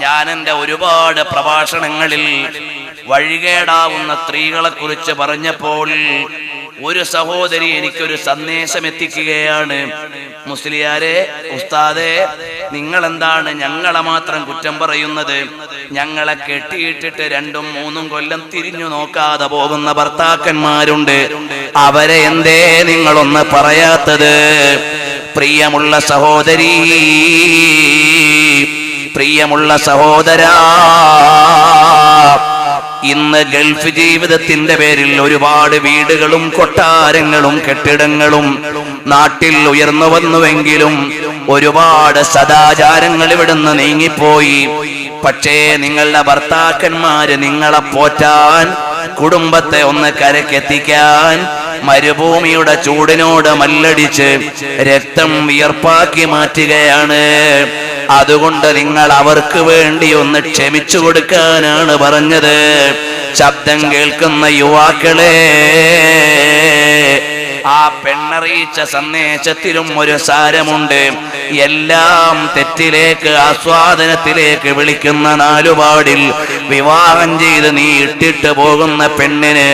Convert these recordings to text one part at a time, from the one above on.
ഞാൻ എൻ്റെ ഒരുപാട് പ്രഭാഷണങ്ങളിൽ വഴികേടാവുന്ന സ്ത്രീകളെ കുറിച്ച് പറഞ്ഞപ്പോൾ ഒരു സഹോദരി എനിക്കൊരു സന്ദേശം എത്തിക്കുകയാണ്. മുസ്ലിയാരെ, ഉസ്താദെ, നിങ്ങൾ എന്താണ് ഞങ്ങളെ മാത്രം കുറ്റം പറയുന്നത്? ഞങ്ങളെ കെട്ടിയിട്ടിട്ട് 2-3 കൊല്ലം തിരിഞ്ഞു നോക്കാതെ പോകുന്ന ഭർത്താക്കന്മാരുണ്ട്. അവരെ എന്തേ നിങ്ങളൊന്ന് പറയാത്തത്? പ്രിയമുള്ള സഹോദരി, പ്രിയമുള്ള സഹോദരാ, ഇന്ന് ഗൾഫ് ജീവിതത്തിന്റെ പേരിൽ ഒരുപാട് വീടുകളും കൊട്ടാരങ്ങളും കെട്ടിടങ്ങളും നാട്ടിൽ ഉയർന്നു വന്നുവെങ്കിലും ഒരുപാട് സദാചാരങ്ങൾ ഇവിടുന്ന് നീങ്ങിപ്പോയി. പക്ഷേ നിങ്ങളുടെ ഭർത്താക്കന്മാര് നിങ്ങളെ പോറ്റാൻ, കുടുംബത്തെ ഒന്ന് കരക്കെത്തിക്കാൻ മരുഭൂമിയുടെ ചൂടിനോട് മല്ലടിച്ച് രക്തം വിയർപ്പാക്കി മാറ്റുകയാണ്. അതുകൊണ്ട് നിങ്ങൾ അവർക്ക് വേണ്ടി ഒന്ന് ക്ഷമിച്ചു കൊടുക്കാനാണ് പറഞ്ഞത്. ശബ്ദം കേൾക്കുന്ന യുവാക്കളെ, ആ പെണ്ണറിയിച്ച സന്ദേശത്തിലും ഒരു സാരമുണ്ട്. എല്ലാം തെറ്റിലേക്ക്, ആസ്വാദനത്തിലേക്ക് വിളിക്കുന്ന നാലുപാടിൽ വിവാഹം ചെയ്ത് നീ ഇട്ടിട്ട് പോകുന്ന പെണ്ണിന്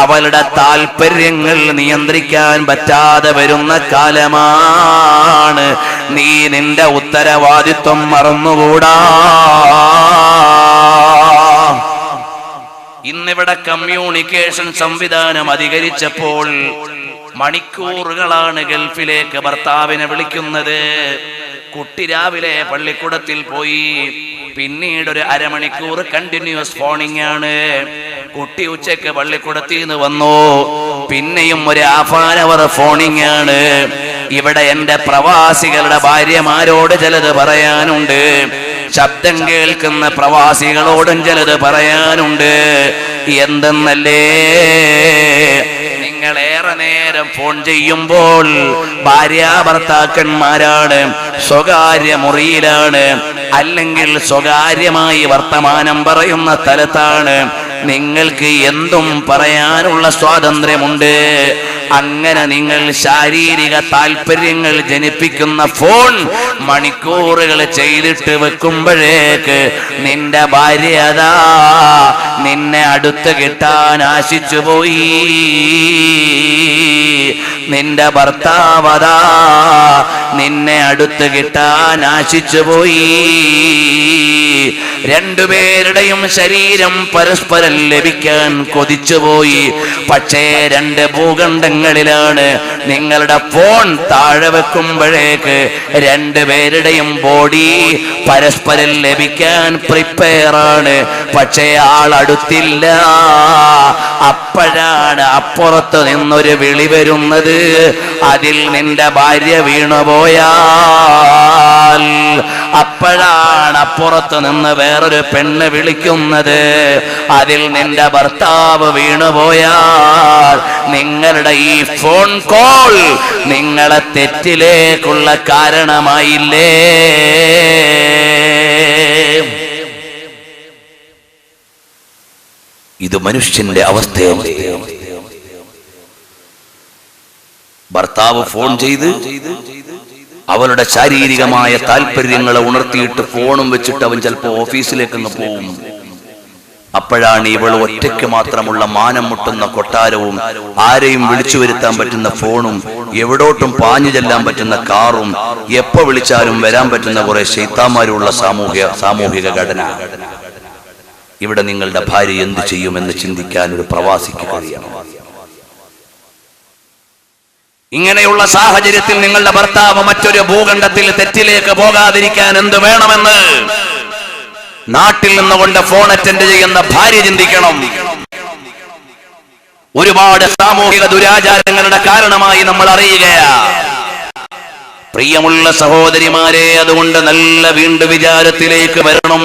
അവളുടെ താല്പര്യങ്ങൾ നിയന്ത്രിക്കാൻ പറ്റാതെ വരുന്ന കാലമാണ്. നീ നിന്റെ ഉത്തരവാദിത്വം മറന്നുകൂടാ. ഇന്നിവിടെ കമ്മ്യൂണിക്കേഷൻ സംവിധാനം അധികരിച്ചപ്പോൾ മണിക്കൂറുകളാണ് ഗൾഫിലേക്ക് ഭർത്താവിനെ വിളിക്കുന്നത്. കുട്ടി രാവിലെ പള്ളിക്കൂടത്തിൽ പോയി, പിന്നീട് ഒരു അരമണിക്കൂർ കണ്ടിന്യൂസ് ഫോണിംഗ് ആണ്. കുട്ടി ഉച്ചയ്ക്ക് പള്ളിക്കൂടത്തിൽ നിന്ന് വന്നു, പിന്നെയും ഒരു ഹാഫ് ഫോണിംഗ് ആണ്. ഇവിടെ എന്റെ പ്രവാസികളുടെ ഭാര്യമാരോട് ചിലത് പറയാനുണ്ട്, ശബ്ദം കേൾക്കുന്ന പ്രവാസികളോടും ചിലത് പറയാനുണ്ട്. എന്തെന്നല്ലേ, നിങ്ങളേറെ നേരം ഫോൺ ചെയ്യുമ്പോൾ ഭാര്യാഭർത്താക്കന്മാരാണ്, സ്വകാര്യ മുറിയിലാണ്, അല്ലെങ്കിൽ സ്വകാര്യമായി വർത്തമാനം പറയുന്ന സ്ഥലത്താണ്. നിങ്ങൾക്ക് എന്തും പറയാനുള്ള സ്വാതന്ത്ര്യമുണ്ട്. അങ്ങനെ നിങ്ങൾ ശാരീരിക താല്പര്യങ്ങൾ ജനിപ്പിക്കുന്ന ഫോൺ മണിക്കൂറുകൾ ചെയ്തിട്ട് വെക്കുമ്പോഴേക്ക് നിന്റെ ഭാര്യതാ നിന്നെ അടുത്ത് കിട്ടാൻ ആശിച്ചു പോയി. നിന്റെ ഭർത്താവതാ നിന്നെ അടുത്ത് കിട്ടാൻ ആശിച്ചു പോയി. രണ്ടുപേരുടെയും ശരീരം പരസ്പരം ലഭിക്കാൻ കൊതിച്ചുപോയി. പക്ഷേ 2 ഭൂഖണ്ഡങ്ങളിലാണ്. നിങ്ങളുടെ ഫോൺ താഴെ വെക്കുമ്പോഴേക്ക് 2 പേരുടെയും ബോഡി പരസ്പരം ലഭിക്കാൻ പ്രിപ്പയർ ആണ്. പക്ഷേ ആളടുത്തില്ല. അപ്പോഴാണ് അപ്പുറത്ത് നിന്നൊരു വിളി വരുന്നത്. അതിൽ നിന്റെ ഭാര്യ വീണുപോയാൽ, അപ്പോഴാണ് അപ്പുറത്ത് നിന്ന് വേറൊരു പെണ്ണ് വിളിക്കുന്നത്. അതിൽ നിന്റെ ഭർത്താവ് വീണുപോയാൽ നിങ്ങളുടെ ഈ ഫോൺ കോൾ നിങ്ങളെ തെറ്റിലേക്കുള്ള കാരണമായില്ലേ? ഇത് മനുഷ്യന്റെ അവസ്ഥയല്ലേ? ഭർത്താവ് ഫോൺ ചെയ്ത് അവളുടെ ശാരീരികമായ താല്പര്യങ്ങളെ ഉണർത്തിയിട്ട് ഫോണും വെച്ചിട്ട് അവൻ ചിലപ്പോൾ ഓഫീസിലേക്കങ്ങ് പോകും. അപ്പോഴാണ് ഇവൾ ഒറ്റയ്ക്ക് മാത്രമുള്ള മാനം മുട്ടുന്ന കൊട്ടാരവും, ആരെയും വിളിച്ചു വരുത്താൻ പറ്റുന്ന ഫോണും, എവിടോട്ടും പാഞ്ഞു ചെല്ലാൻ പറ്റുന്ന കാറും, എപ്പോ വിളിച്ചാലും വരാൻ പറ്റുന്ന കുറെ ശൈത്താന്മാരുള്ള സാമൂഹിക ഘടന. ഇവിടെ നിങ്ങളുടെ ഭാര്യ എന്തു ചെയ്യുമെന്ന് ചിന്തിക്കാൻ ഒരു പ്രവാസിക്ക് കഴിയണം. ഇങ്ങനെയുള്ള സാഹചര്യത്തിൽ നിങ്ങളുടെ ഭർത്താവ് മറ്റൊരു ഭൂഖണ്ഡത്തിൽ തെറ്റിലേക്ക് പോകാതിരിക്കാൻ എന്ത് വേണമെന്ന് നാട്ടിൽ നിന്നുകൊണ്ട് ഫോൺ അറ്റൻഡ് ചെയ്യുന്ന ഭാര്യ ചിന്തിക്കണം. ഒരുപാട് സാമൂഹിക ദുരാചാരങ്ങളുടെ കാരണമായി നമ്മൾ അറിയുകയാ. പ്രിയമുള്ള സഹോദരിമാരെ, അതുകൊണ്ട് നല്ല വീണ്ടും വിചാരത്തിലേക്ക് വരണം.